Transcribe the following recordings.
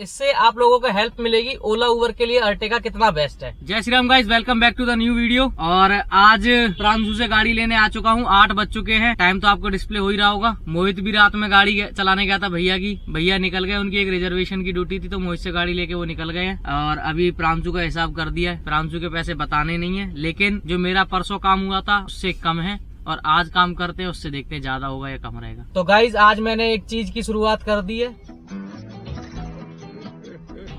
इससे आप लोगों को हेल्प मिलेगी ओला उबर के लिए अर्टिगा कितना बेस्ट है। जय Shri Ram guys, welcome back to the new video. और आज प्रांशु से गाड़ी लेने आ चुका हूँ। 8 बज चुके हैं, टाइम तो आपको डिस्प्ले हो ही रहा होगा। मोहित भी रात में गाड़ी चलाने गया था भैया की, भैया निकल गए, उनकी एक रिजर्वेशन की ड्यूटी थी तो मोहित से गाड़ी लेके वो निकल गए हैं। और अभी प्रांशु का हिसाब कर दिया है, प्रांशु के पैसे बताने नहीं है, लेकिन जो मेरा परसों काम हुआ था उससे कम है और आज काम करते हैं उससे देखते हैं ज्यादा होगा या कम रहेगा। तो गाइज आज मैंने एक चीज की शुरुआत कर दी है।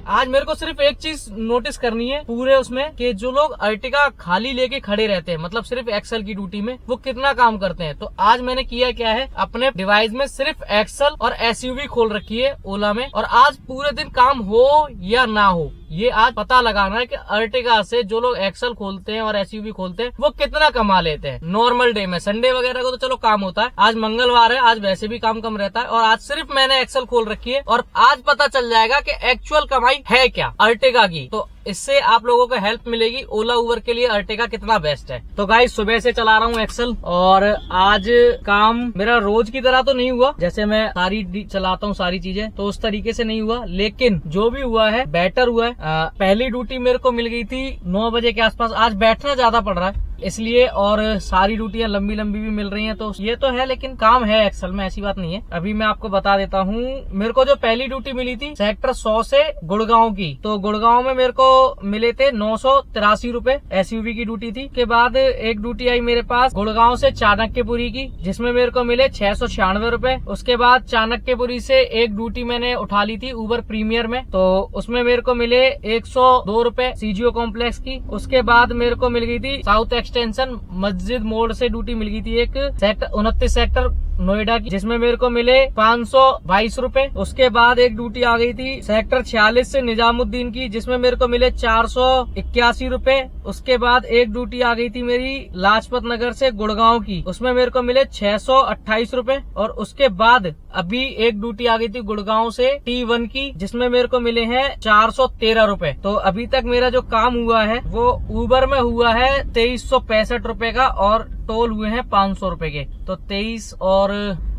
आज मेरे को सिर्फ एक चीज नोटिस करनी है पूरे उसमें कि जो लोग अर्टिगा खाली लेके खड़े रहते हैं, मतलब सिर्फ एक्सल की ड्यूटी में, वो कितना काम करते हैं। तो आज मैंने किया क्या है, अपने डिवाइस में सिर्फ एक्सल और एसयूवी खोल रखी है ओला में, और आज पूरे दिन काम हो या ना हो ये आज पता लगाना है कि अर्टिगा से जो लोग एक्सल खोलते हैं और एसयूवी खोलते हैं वो कितना कमा लेते हैं नॉर्मल डे में। संडे वगैरह को तो चलो काम होता है, आज मंगलवार है, आज वैसे भी काम कम रहता है, और आज सिर्फ मैंने एक्सल खोल रखी है और आज पता चल जाएगा कि एक्चुअल कमाई है क्या अर्टिगा की। तो इससे आप लोगों को हेल्प मिलेगी ओला उबर के लिए अर्टिगा कितना बेस्ट है। तो गाइस सुबह से चला रहा हूँ एक्सल, और आज काम मेरा रोज की तरह तो नहीं हुआ, जैसे मैं सारी चलाता हूँ सारी चीजें तो उस तरीके से नहीं हुआ, लेकिन जो भी हुआ है बेटर हुआ है। पहली ड्यूटी मेरे को मिल गई थी 9 बजे के आसपास, आज बैठना ज्यादा पड़ रहा है इसलिए, और सारी ड्यूटियां लंबी लंबी भी मिल रही हैं, तो ये तो है, लेकिन काम है एक्सल में, ऐसी बात नहीं है। अभी मैं आपको बता देता हूँ, मेरे को जो पहली ड्यूटी मिली थी सेक्टर 100 से गुड़गांव की, तो गुड़गांव में मेरे को मिले थे 983 रूपये, एसयूवी की ड्यूटी थी। के बाद एक ड्यूटी आई मेरे पास गुड़गांव से चाणक्यपुरी की, जिसमें मेरे को मिले 696 रूपये। उसके बाद चाणक्यपुरी से एक ड्यूटी मैंने उठा ली थी उबर प्रीमियर में, तो उसमें मेरे को मिले 102 रूपये सीजीओ कॉम्प्लेक्स की। उसके बाद मेरे को मिल गई थी साउथ एक्सटेंशन मस्जिद मोड़ से ड्यूटी मिल गई थी एक सेक्टर 29 सेक्टर नोएडा की, जिसमें मेरे को मिले 522 रूपये। उसके बाद एक ड्यूटी आ गई थी सेक्टर 46 से निजामुद्दीन की, जिसमें मेरे को मिले 481 रूपये। उसके बाद एक ड्यूटी आ गई थी मेरी लाजपत नगर से गुड़गांव की, उसमें मेरे को मिले 628 रूपये। और उसके बाद अभी एक ड्यूटी आ गई थी गुड़गांव से T1 की, जिसमें मेरे को मिले हैं 413 रूपये। तो अभी तक मेरा जो काम हुआ है वो उबर में हुआ है 2365 रूपये का, और टोल हुए हैं 500 रूपये के, तो 23 और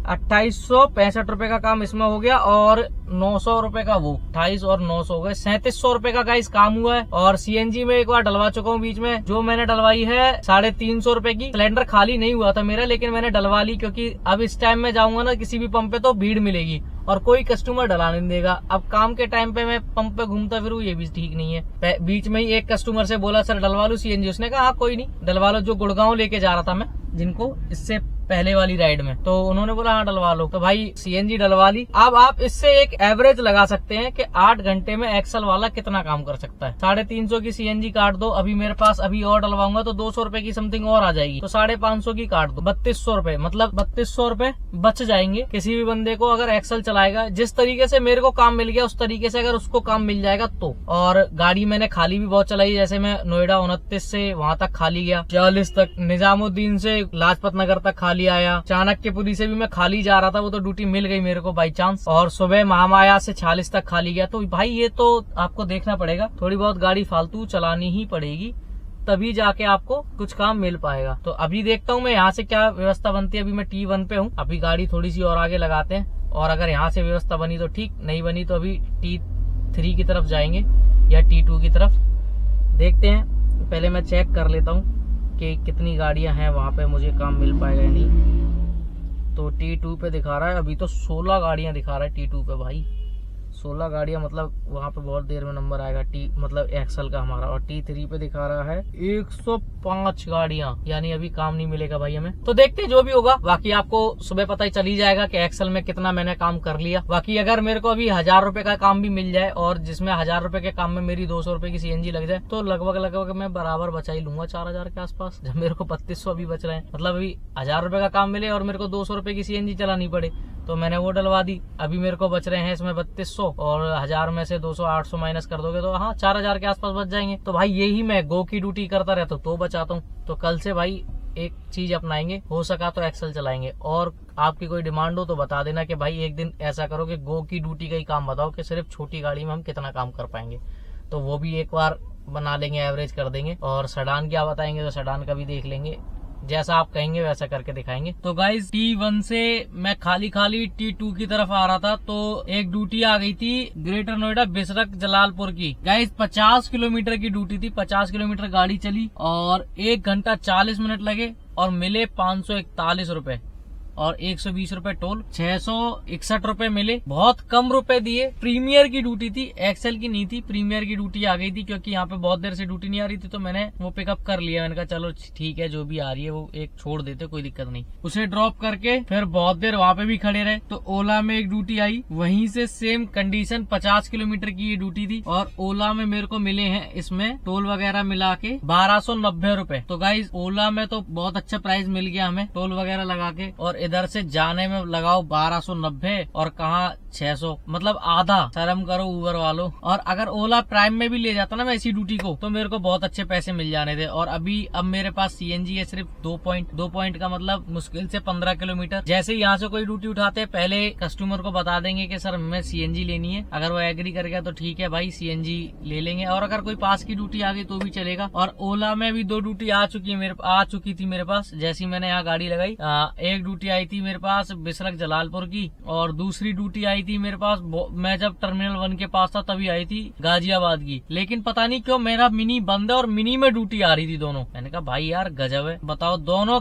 2865 रूपये का काम इसमें हो गया, और 900 रूपये का वो 28 और 900 हो गए, 3700 रूपये का गाइस काम हुआ है। और सीएनजी में एक बार डलवा चुका हूँ बीच में, जो मैंने डलवाई है 350 रूपये की। सिलेंडर खाली नहीं हुआ था मेरा, लेकिन मैंने डलवा ली, क्योंकि अब इस टाइम में जाऊंगा ना किसी भी पंप पे तो भीड़ मिलेगी और कोई कस्टमर डला नहीं देगा। अब काम के टाइम पे मैं पंप पे घूमता फिरूं ये भी ठीक नहीं है। बीच में ही एक कस्टमर से बोला सर डलवा लो सीएनजी, उसने कहा हाँ कोई नहीं डलवा लो, जो गुड़गांव लेके जा रहा था मैं जिनको इससे पहले वाली राइड में, तो उन्होंने बोला हाँ डलवा लो, तो भाई सीएनजी डलवा ली। अब आप इससे एक एवरेज लगा सकते हैं कि 8 घंटे में एक्सल वाला कितना काम कर सकता है। 350 की सीएनजी काट दो, अभी मेरे पास अभी और डलवाऊंगा तो 200 रूपये की समथिंग और आ जाएगी, तो 550 की काट दो, 3200 रूपये, मतलब 3200 रूपये बच जाएंगे किसी भी बंदे को अगर एक्सल चलाएगा। जिस तरीके से मेरे को काम मिल गया उस तरीके से अगर उसको काम मिल जाएगा तो। और गाड़ी मैंने खाली भी बहुत चलाई, जैसे मैं नोएडा 29 से वहां तक खाली गया, 40 तक, निजामुद्दीन से लाजपत नगर तक खाली आया, चाणक्यपुरी से भी मैं खाली जा रहा था, वो तो ड्यूटी मिल गई मेरे को बाई चांस, और सुबह महामाया से 46 तक खाली गया। तो भाई ये तो आपको देखना पड़ेगा, थोड़ी बहुत गाड़ी फालतू चलानी ही पड़ेगी, तभी जाके आपको कुछ काम मिल पाएगा। तो अभी देखता हूँ मैं यहाँ से क्या व्यवस्था बनती है। अभी मैं T1 पे हूँ, अभी गाड़ी थोड़ी सी और आगे लगाते हैं, और अगर यहाँ से व्यवस्था बनी तो ठीक, नहीं बनी तो अभी T3 की तरफ जाएंगे या T2 की तरफ, देखते हैं। पहले मैं चेक कर लेता हूँ कि कितनी गाड़ियां हैं वहां पे, मुझे काम मिल पाएगा या नहीं। तो T2 पे दिखा रहा है, अभी तो 16 गाड़ियां दिखा रहा है T2 पे भाई, 16 गाड़ियां, मतलब वहां पे बहुत देर में नंबर आएगा मतलब एक्सल का हमारा। और T3 पे दिखा रहा है 105 गाड़ियां, यानी अभी काम नहीं मिलेगा भाई हमें। तो देखते हैं जो भी होगा, बाकी आपको सुबह पता ही चली जाएगा कि एक्सल में कितना मैंने काम कर लिया। बाकी अगर मेरे को अभी 1000 रूपये का काम भी मिल जाए, और जिसमें 1000 रूपये के काम में मेरी 200 रूपये की सीएनजी लग जाए, तो लगभग मैं बराबर बचा ही लूंगा 4000 के आसपास, जब मेरे को 3200 अभी बच रहे हैं। मतलब अभी 1000 रूपये का काम मिले और मेरे को 200 रूपये की सीएनजी चलानी पड़े, तो मैंने वो डलवा दी। अभी मेरे को बच रहे हैं इसमें 3200, और 1000 में से 200 800 माइनस कर दोगे तो हाँ 4000 के आसपास बच जाएंगे। तो भाई यही मैं गो की ड्यूटी करता रहता हूँ तो बचाता हूँ। तो कल से भाई एक चीज अपनाएंगे, हो सका तो एक्सल चलाएंगे। और आपकी कोई डिमांड हो तो बता देना कि भाई एक दिन ऐसा करो कि गो की ड्यूटी का ही काम बताओ कि सिर्फ छोटी गाड़ी में हम कितना काम कर पाएंगे, तो वो भी एक बार बना लेंगे, एवरेज कर देंगे। और सडान क्या बताएंगे तो सडान का भी देख लेंगे, जैसा आप कहेंगे वैसा करके दिखाएंगे। तो गाइज T1 से मैं खाली T2 की तरफ आ रहा था तो एक ड्यूटी आ गई थी ग्रेटर नोएडा बिसरक जलालपुर की। गाइज 50 किलोमीटर की ड्यूटी थी, 50 किलोमीटर गाड़ी चली और 1 घंटा 40 मिनट लगे और मिले 541 रुपए और 120 रुपए टोल, 661 रुपए मिले। बहुत कम रुपए दिए। प्रीमियर की ड्यूटी थी, एक्सेल की नहीं थी, प्रीमियर की ड्यूटी आ गई थी क्योंकि यहाँ पे बहुत देर से ड्यूटी नहीं आ रही थी तो मैंने वो पिकअप कर लिया। मैंने कहा चलो ठीक है, जो भी आ रही है वो एक छोड़ देते, कोई दिक्कत नहीं। उसे ड्रॉप करके फिर बहुत देर वहाँ पे भी खड़े रहे तो ओला में एक ड्यूटी आई, वहीं से सेम कंडीशन 50 किलोमीटर की ये ड्यूटी थी और ओला में मेरे को मिले हैं इसमें टोल वगैरह मिला के 1290 रुपए। तो गाइज ओला में तो बहुत अच्छा प्राइस मिल गया हमें टोल वगैरह लगा के, और इधर से जाने में लगाओ 1290 और कहाँ 600, मतलब आधा। शर्म करो ऊबर वालों। और अगर ओला प्राइम में भी ले जाता ना मैं इसी ड्यूटी को तो मेरे को बहुत अच्छे पैसे मिल जाने थे। और अब मेरे पास CNG है सिर्फ 2 पॉइंट का मतलब मुश्किल से 15 किलोमीटर। जैसे यहाँ से कोई ड्यूटी उठाते हैं पहले कस्टमर को बता देंगे कि सर हमें CNG लेनी है, अगर वो एग्री कर गया तो ठीक है भाई CNG ले लेंगे, और अगर कोई पास की ड्यूटी आ गई तो भी चलेगा। और ओला में भी 2 ड्यूटी आ चुकी थी मेरे पास। जैसी मैंने यहाँ गाड़ी लगाई, एक ड्यूटी आई थी मेरे पास बिसरक जलालपुर की और दूसरी ड्यूटी आई थी मेरे पास, मैं जब टर्मिनल 1 के पास था तभी आई थी गाजियाबाद की। लेकिन पता नहीं क्यों मेरा मिनी बंद है और मिनी में ड्यूटी आ रही थी दोनों। मैंने कहा भाई यार गजब है, बताओ दोनों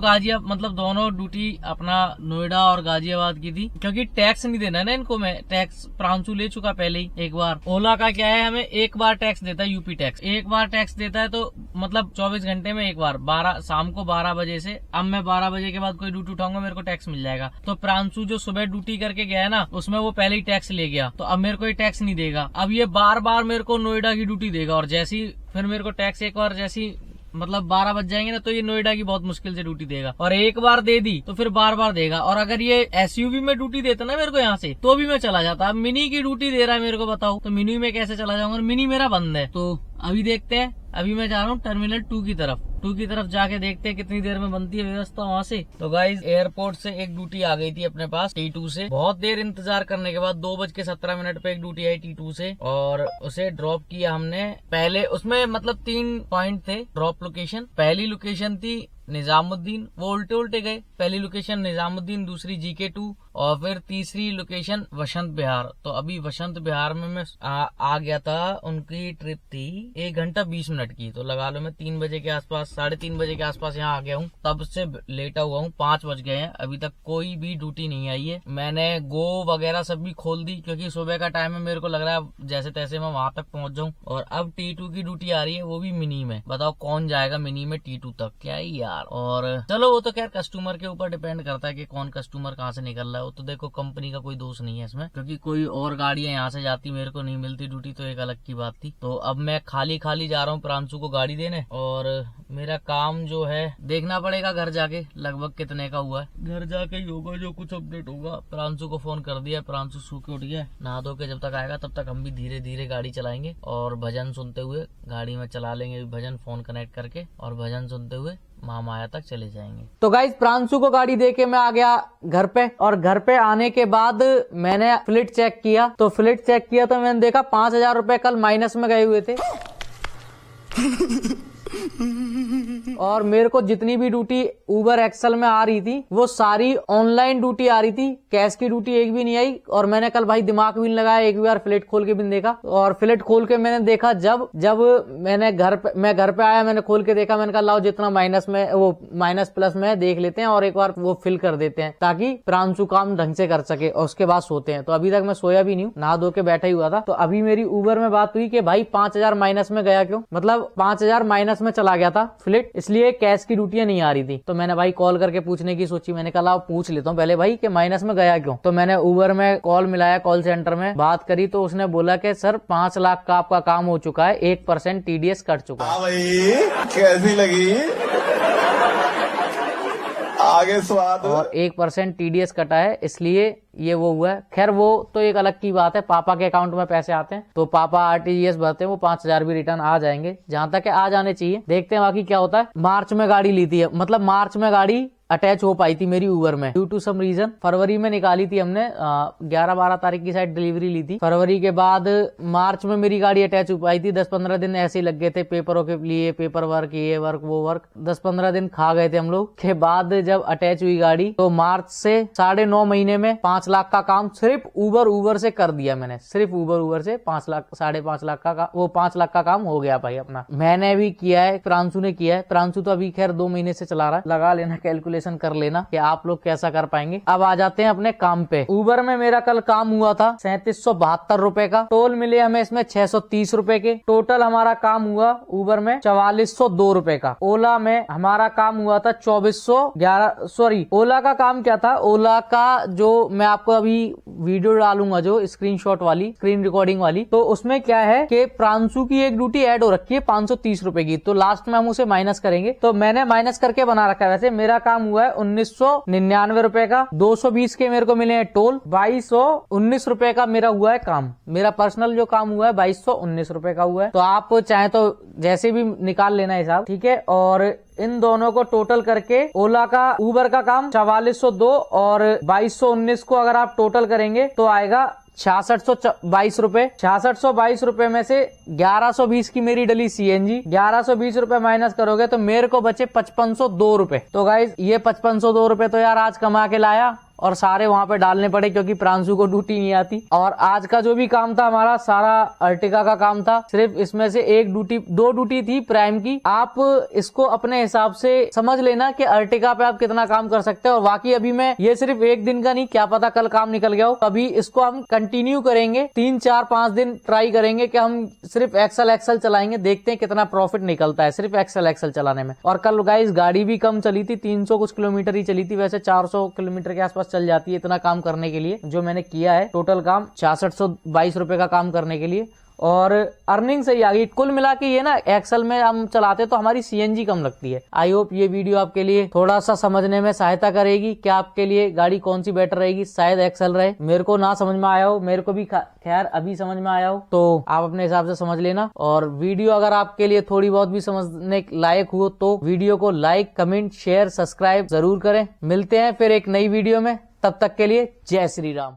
दोनों ड्यूटी अपना नोएडा और गाजियाबाद की थी, क्योंकि टैक्स नहीं देना ना इनको। मैं टैक्स प्रांशु ले चुका पहले ही एक बार। ओला का क्या है, हमें एक बार टैक्स देता है, यूपी टैक्स एक बार टैक्स देता है, तो मतलब 24 घंटे में एक बार, शाम को 12 बजे से। अब मैं 12 बजे के बाद कोई ड्यूटी उठाऊंगा मेरे को टैक्स मिल जाएगा। तो प्रांशु जो सुबह ड्यूटी करके गया है ना, उसमें वो पहले ही टैक्स ले गया, तो अब मेरे को ये टैक्स नहीं देगा। अब ये बार मेरे को नोएडा की ड्यूटी देगा, और जैसी फिर मेरे को टैक्स एक बार जैसी मतलब 12 बज जाएंगे ना तो ये नोएडा की बहुत मुश्किल से ड्यूटी देगा। और एक बार दे दी तो फिर बार देगा। और अगर ये SUV में ड्यूटी देता ना मेरे को यहाँ से तो भी मैं चला जाता। अब मिनी की ड्यूटी दे रहा है मेरे को, बताओ तो मिनी में कैसे चला जाऊंगा, मिनी मेरा बंद है। तो अभी देखते हैं, अभी मैं जा रहा हूँ टर्मिनल 2 की तरफ जाके देखते हैं कितनी देर में बनती है व्यवस्था वहाँ से। तो गाइज एयरपोर्ट से एक ड्यूटी आ गई थी अपने पास T2 से। बहुत देर इंतजार करने के बाद 2:17 पे एक ड्यूटी आई T2 से और उसे ड्रॉप किया हमने। पहले उसमें मतलब 3 पॉइंट थे ड्रॉप लोकेशन। पहली लोकेशन थी निजामुद्दीन, वो उल्टे गए। पहली लोकेशन निजामुद्दीन, दूसरी GK2 और फिर तीसरी लोकेशन वसंत विहार। तो अभी वसंत विहार में मैं आ गया था। उनकी ट्रिप थी 1 घंटा 20 मिनट की, तो लगा लो मैं 3 बजे के आसपास, 3:30 बजे के आसपास यहाँ आ गया हूँ। तब से लेटा हुआ हूँ, 5 बज गए हैं, अभी तक कोई भी ड्यूटी नहीं आई है। मैंने गो वगैरह सब भी खोल दी क्योंकि सुबह का टाइम है, मेरे को लग रहा है जैसे तैसे मैं वहां तक पहुंच जाऊं। और अब T2 की ड्यूटी आ रही है, वो भी मिनी में। बताओ कौन जाएगा मिनी में T2 तक, क्या ही यार। और चलो वो तो खैर कस्टमर के ऊपर डिपेंड करता है कि कौन कस्टमर कहाँ से निकल रहा है। वो तो देखो कंपनी का कोई दोष नहीं है इसमें, क्योंकि कोई और गाड़ियां यहाँ से जाती मेरे को नहीं मिलती ड्यूटी तो एक अलग की बात थी। तो अब मैं खाली जा रहा हूँ प्रांशु को गाड़ी देने, और मेरा काम जो है देखना पड़ेगा घर जाके लगभग कितने का हुआ है। घर जाके ही होगा जो कुछ अपडेट होगा। प्रांशु को फोन कर दिया, प्रांशु सो के उठ गया, नहा धो के जब तक आएगा तब तक हम भी धीरे धीरे गाड़ी चलाएंगे और भजन सुनते हुए गाड़ी में चला लेंगे भजन, फोन कनेक्ट करके, और भजन सुनते हुए महामाया तक चले जाएंगे। तो गाइस प्रांशु को गाड़ी देके मैं आ गया घर पे, और घर पे आने के बाद मैंने फ्लिट चेक किया तो मैंने देखा 5,000 रुपए कल माइनस में गए हुए थे। और मेरे को जितनी भी ड्यूटी उबर एक्सेल में आ रही थी वो सारी ऑनलाइन ड्यूटी आ रही थी, कैश की ड्यूटी एक भी नहीं आई। और मैंने कल भाई दिमाग भी नहीं लगाया, एक बार फ्लिट खोल के भी नहीं देखा। और फ्लिट खोल के मैंने देखा जब मैं घर पे आया, मैंने खोल के देखा, मैंने कहा लाओ जितना माइनस में वो माइनस प्लस में देख लेते हैं और एक बार वो फिल कर देते हैं ताकि प्रांशु काम ढंग से कर सके, और उसके बाद सोते हैं। तो अभी तक मैं सोया भी नहीं हूँ, नहा धो के बैठा ही हुआ था। तो अभी मेरी उबर में बात हुई कि भाई 5,000 माइनस में गया क्यों, मतलब 5,000 माइनस में चला गया था फ्लिट, इसलिए कैश की ड्यूटियां नहीं आ रही थी। तो मैंने भाई कॉल करके पूछने की सोची, मैंने कहा पूछ लेता हूँ पहले भाई कि माइनस में गया क्यों। तो मैंने उबर में कॉल मिलाया, कॉल सेंटर में बात करी, तो उसने बोला कि सर 5 लाख का आपका काम हो चुका है, 1% TDS कट चुका है। भाई कैसी लगी आगे स्वाद, और 1% TDS कटा है, इसलिए ये वो हुआ है। खैर वो तो एक अलग की बात है, पापा के अकाउंट में पैसे आते हैं तो पापा RTGS भरते हैं, वो 5,000 भी रिटर्न आ जाएंगे, जहां तक आ जाने चाहिए। देखते हैं बाकी क्या होता है। मार्च में गाड़ी ली थी, मतलब मार्च में गाड़ी अटैच हो पाई थी मेरी उबर में ड्यू टू सम रीजन। फरवरी में निकाली थी हमने, 11-12 तारीख की शायद डिलीवरी ली थी। फरवरी के बाद मार्च में मेरी गाड़ी अटैच हो पाई थी। 10-15 दिन ऐसे ही लग गए थे पेपरों के लिए, पेपर वर्क, ये वर्क वो वर्क, 10-15 दिन खा गए थे हम लोग। के बाद जब अटैच हुई गाड़ी तो मार्च से 9.5 महीने में 5 लाख का काम सिर्फ उबर से कर दिया मैंने। सिर्फ उबर से 5 लाख 5.5 लाख का वो 5 लाख का काम हो गया भाई अपना। मैंने भी किया है, प्रांशु ने किया है। प्रांशु तो अभी खैर 2 महीने से चला रहा है। लगा लेना, कैलकुलेशन कर लेना कि आप लोग कैसा कर पाएंगे। अब आ जाते हैं अपने काम पे। उबर में मेरा कल काम हुआ था 3772 रुपए का। टोल मिले हमें इसमें 630 रुपए के। टोटल हमारा काम हुआ उबर में 4402 रुपए का। ओला में हमारा काम हुआ था 2411। सॉरी, ओला का काम क्या था, ओला का जो मैं आपको अभी वीडियो डालूंगा जो स्क्रीनशॉट वाली, स्क्रीन रिकॉर्डिंग वाली, तो उसमें क्या है कि प्रांशु की एक ड्यूटी ऐड हो रखी है 530 रुपए की। तो लास्ट में हम उसे माइनस करेंगे, तो मैंने माइनस करके बना रखा है। वैसे मेरा काम हुआ है 1999 रुपए का। 220 के मेरे को मिले हैं टोल। 2219 रुपए का मेरा हुआ है काम। मेरा पर्सनल जो काम हुआ है 2219 रुपए का हुआ है। तो आप चाहे तो जैसे भी निकाल लेना हिसाब, ठीक है। और इन दोनों को टोटल करके ओला का उबर का काम 4402 और 2219 को अगर आप टोटल करेंगे तो आएगा 6622 रुपए। 6622 रुपए में से 1120 की मेरी डली सीएनजी। 1120 रुपए माइनस करोगे तो मेरे को बचे 5502 रुपए। तो गाइज ये 5502 रुपए तो यार आज कमा के लाया और सारे वहां पे डालने पड़े क्योंकि प्रांशु को ड्यूटी नहीं आती। और आज का जो भी काम था हमारा सारा अर्टिगा का काम था। सिर्फ इसमें से 2 ड्यूटी थी प्राइम की। आप इसको अपने हिसाब से समझ लेना कि अर्टिगा पे आप कितना काम कर सकते हो। और बाकी अभी मैं ये सिर्फ एक दिन का नहीं, क्या पता कल काम निकल गया हो। अभी इसको हम कंटिन्यू करेंगे 3-4-5 दिन ट्राई करेंगे कि हम सिर्फ एक्सल चलाएंगे, देखते हैं कितना प्रॉफिट निकलता है सिर्फ एक्सल चलाने में। और कल गाइस गाड़ी भी कम चली थी, 300 कुछ किलोमीटर ही चली थी। वैसे 400 किलोमीटर के आसपास चल जाती है इतना काम करने के लिए। जो मैंने किया है टोटल काम 6622 रुपए का काम करने के लिए। और अर्निंग सही आ गई कुल मिला के। ये ना एक्सल में हम चलाते तो हमारी सीएनजी कम लगती है। आई होप ये वीडियो आपके लिए थोड़ा सा समझने में सहायता करेगी कि आपके लिए गाड़ी कौन सी बेटर रहेगी। शायद एक्सल रहे, मेरे को ना समझ में आया हो, मेरे को भी खैर अभी समझ में आया हो, तो आप अपने हिसाब से समझ लेना। और वीडियो अगर आपके लिए थोड़ी बहुत भी समझने लायक हो तो वीडियो को लाइक, कमेंट, शेयर, सब्सक्राइब जरूर करें। मिलते हैं फिर एक नई वीडियो में, तब तक के लिए जय श्री राम।